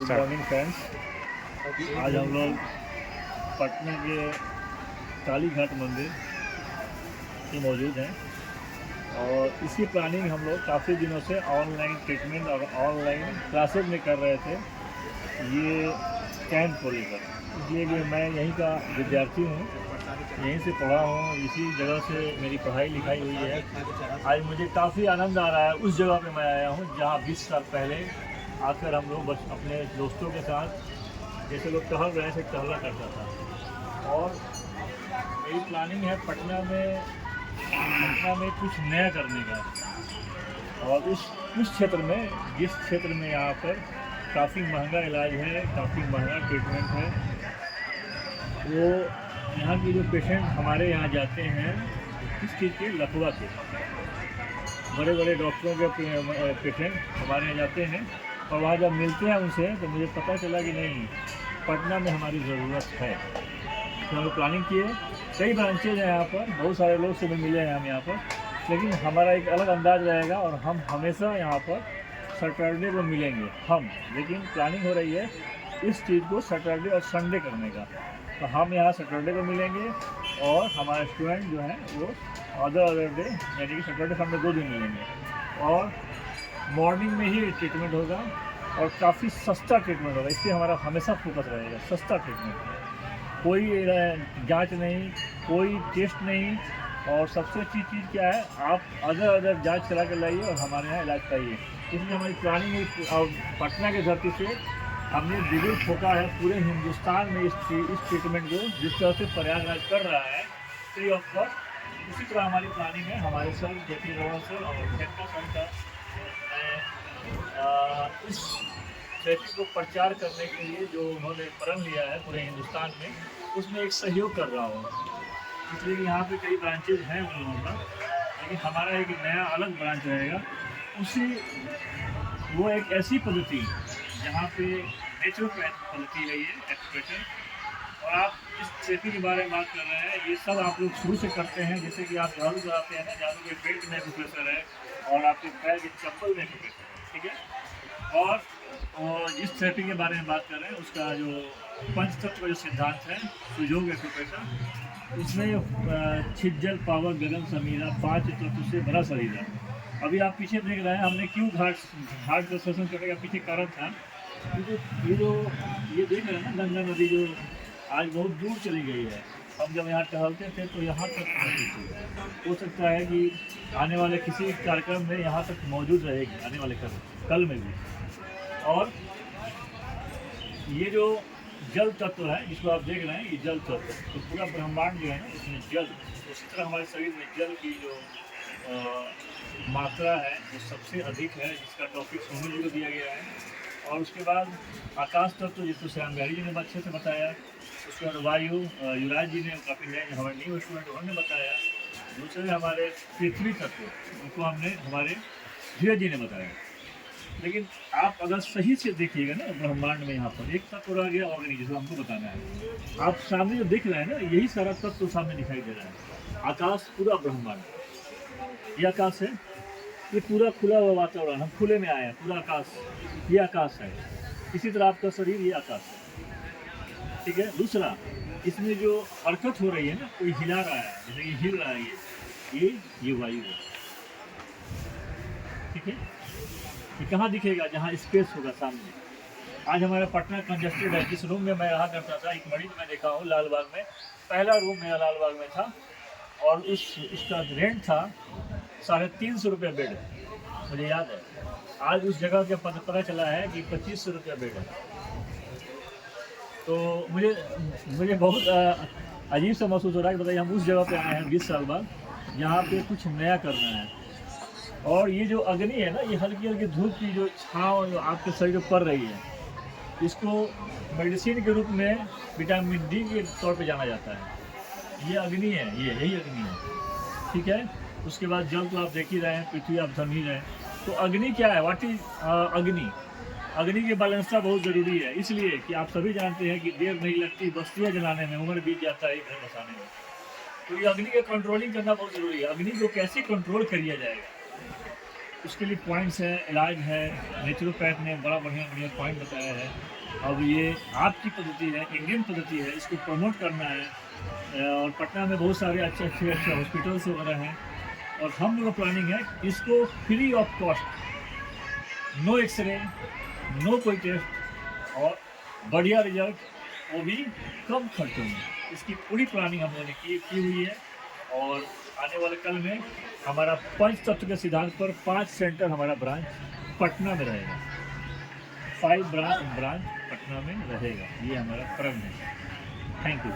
Good morning friends. आज हम लोग पटना के काली घाट मंदिर में मौजूद हैं और इसकी प्लानिंग हम लोग काफ़ी दिनों से ऑनलाइन ट्रीटमेंट और ऑनलाइन क्लासेज में कर रहे थे, ये कैंप को लेकर। इसलिए कि मैं यहीं का विद्यार्थी हूँ, यहीं से पढ़ा हूँ, इसी जगह से मेरी पढ़ाई लिखाई हुई है। आज मुझे काफ़ी आनंद आ रहा है। उस जगह पे मैं आया हूँ जहाँ 20 साल पहले आकर हम लोग बस अपने दोस्तों के साथ जैसे लोग टहल रहे थे टहला करता था। और मेरी प्लानिंग है पटना में कुछ नया करने का। और उस क्षेत्र में, जिस क्षेत्र में यहाँ पर काफ़ी महंगा इलाज है, काफ़ी महंगा ट्रीटमेंट है, वो यहाँ के जो पेशेंट हमारे यहाँ जाते हैं इस चीज़ के लकवा के, बड़े बड़े डॉक्टरों के पेशेंट हमारे यहाँ जाते हैं। और वहाँ जब मिलते हैं उनसे तो मुझे पता चला कि नहीं, पटना में हमारी ज़रूरत है। तो हम लोग प्लानिंग किए, कई ब्रांचेज हैं यहाँ पर, बहुत सारे लोग से भी मिले हैं हम यहाँ पर, लेकिन हमारा एक अलग अंदाज रहेगा और हम हमेशा यहाँ पर सैटरडे को मिलेंगे हम। लेकिन प्लानिंग हो रही है इस चीज़ को सैटरडे और संडे करने का। तो हम यहाँ सैटरडे को मिलेंगे और हमारे स्टूडेंट जो हैं वो अदर डे यानी कि सैटरडे संडे 2 दिन मिलेंगे। और मॉर्निंग में ही ट्रीटमेंट होगा और काफ़ी सस्ता ट्रीटमेंट होगा। इसलिए हमारा हमेशा फोकस रहेगा सस्ता ट्रीटमेंट, कोई जांच नहीं, कोई टेस्ट नहीं। और सबसे अच्छी चीज़ क्या है, आप अदर जांच करा कर लाइए और हमारे यहाँ इलाज कराइए। इसलिए हमारी प्लानिंग और पटना की धरती से हमने दिल ठोका है पूरे हिंदुस्तान में इस ट्रीटमेंट को, जिस तरह से प्रयागराज कर रहा है फ्री ऑफ कॉस्ट, उसी तरह हमारी प्लानिंग है। हमारे सर जेपी रावल सर और शेखर सर का इस थेरेपी को प्रचार करने के लिए जो उन्होंने प्रण लिया है पूरे हिंदुस्तान में, उसमें एक सहयोग कर रहा हूँ। इसलिए यहाँ पे कई ब्रांचेज हैं उन लोगों का, लेकिन हमारा एक नया अलग ब्रांच रहेगा। वो एक ऐसी पद्धति जहाँ पे नेचुरोपैथ पद्धति है, ये एक्सप्रेशन। और आप इस थेरेपी के बारे में बात कर रहे हैं, ये सब आप लोग शुरू से करते हैं। जैसे कि आप झाड़ू कराते हैं ना, झाड़ू के बेल्ट में प्रोफेसर है और आपके पैर के चप्पल में प्रोफेसर है, ठीक है। और जिस थेरेपी के बारे में बात कर रहे हैं उसका जो पंच तत्व का जो सिद्धांत है, सुयोग है प्रोफेसर, उसमें छिज्जल पावर गगन समीरा 5 तत्व से बड़ा शरीर है। अभी आप पीछे देख रहे हैं हमने क्यों घाट का सेशन करने का पीछे कारण था, क्योंकि ये देख रहे हैं ना, गंगा नदी जो आज बहुत दूर चली गई है। हम जब यहाँ टहलते थे तो यहाँ तक पहुँची थी। हो सकता है कि आने वाले किसी कार्यक्रम में यहाँ तक मौजूद रहेगी, आने वाले कल में भी। और ये जो जल तत्व है जिसको आप देख रहे हैं, ये जल तत्व, तो पूरा ब्रह्मांड जो है ना इसमें जल, उसी तरह हमारे शरीर में जल की जो मात्रा है वो सबसे अधिक है, जिसका टॉपिक स्वामी जी को दिया गया है। और उसके बाद आकाश तत्व जिसको श्याम बिहारी जी ने अच्छे से बताया। उसके बाद वायु युवराज जी ने काफ़ी नए हमारे न्यू स्टूडेंट उन्होंने बताया। दूसरे हमारे पृथ्वी तत्व, उनको हमने हमारे धीरज जी ने बताया। लेकिन आप अगर सही से देखिएगा ना, ब्रह्मांड में यहाँ पर एक तत्व रह गया ऑर्गेनिक, जिसको हमको बताना है। आप सामने जो देख रहे हैं ना, यही सारा तत्व सामने दिखाई दे रहा है। आकाश, पूरा ब्रह्मांड, ये आकाश है, ये पूरा खुला हुआ वातावरण, हम खुले में आए हैं, पूरा आकाश, ये आकाश है। इसी तरह आपका शरीर ये आकाश है, ठीक है। दूसरा, इसमें जो हरकत हो रही है ना, कोई हिला रहा है, जैसे ये हिल रहा है, ये वायु है, ठीक है। ये कहाँ दिखेगा? जहाँ स्पेस होगा सामने। आज हमारा पटना कंजस्टेड है। जिस रूम में मैं रहा करता था, एक मरीज मैं देखा हूँ लालबाग में, पहला रूम मेरा लालबाग में था और इसका रेंट था 350 रुपये बेड, मुझे याद है। आज उस जगह के पता चला है कि 2500 रुपया बेड है। तो मुझे बहुत अजीब सा महसूस हो रहा है कि बताइए, हम उस जगह पे आए हैं 20 साल बाद, यहाँ पे कुछ नया करना है। और ये जो अग्नि है ना, ये हल्की हल्की धूप की जो छाँव आपके शरीर पर पड़ रही है, इसको मेडिसिन के रूप में विटामिन डी के तौर पे जाना जाता है। ये अग्नि है, यही अग्नि है, ठीक है। उसके बाद जल तो आप देख ही रहे हैं, पृथ्वी आप समझ ही रहे हैं। तो अग्नि क्या है, व्हाट इज अग्नि? अग्नि की बैलेंसता बहुत ज़रूरी है, इसलिए कि आप सभी जानते हैं कि देर नहीं लगती बस्तियाँ जलाने में, उम्र बीत जाता है घर बसाने में। तो ये अग्नि का कंट्रोलिंग करना बहुत ज़रूरी है। अग्नि को कैसे कंट्रोल किया जाएगा, उसके लिए पॉइंट्स हैं, इलाज है। नेचुरोपैथ ने बड़ा बढ़िया बढ़िया पॉइंट बताया है। अब ये आपकी पद्धति है, इंडियन पद्धति है, इसको प्रमोट करना है। और पटना में बहुत सारे अच्छे अच्छे अच्छे हॉस्पिटल्स वगैरह हैं, और हम लोग का प्लानिंग है इसको free of cost, no x-ray, no कोई टेस्ट, और बढ़िया रिजल्ट, वो भी कम खर्चों में। इसकी पूरी प्लानिंग हम लोगों ने की हुई है। और आने वाले कल में हमारा पंच तत्व के सिद्धांत पर 5 सेंटर हमारा ब्रांच पटना में रहेगा। 5 ब्रांच पटना में रहेगा, ये हमारा प्रण है। Thank you.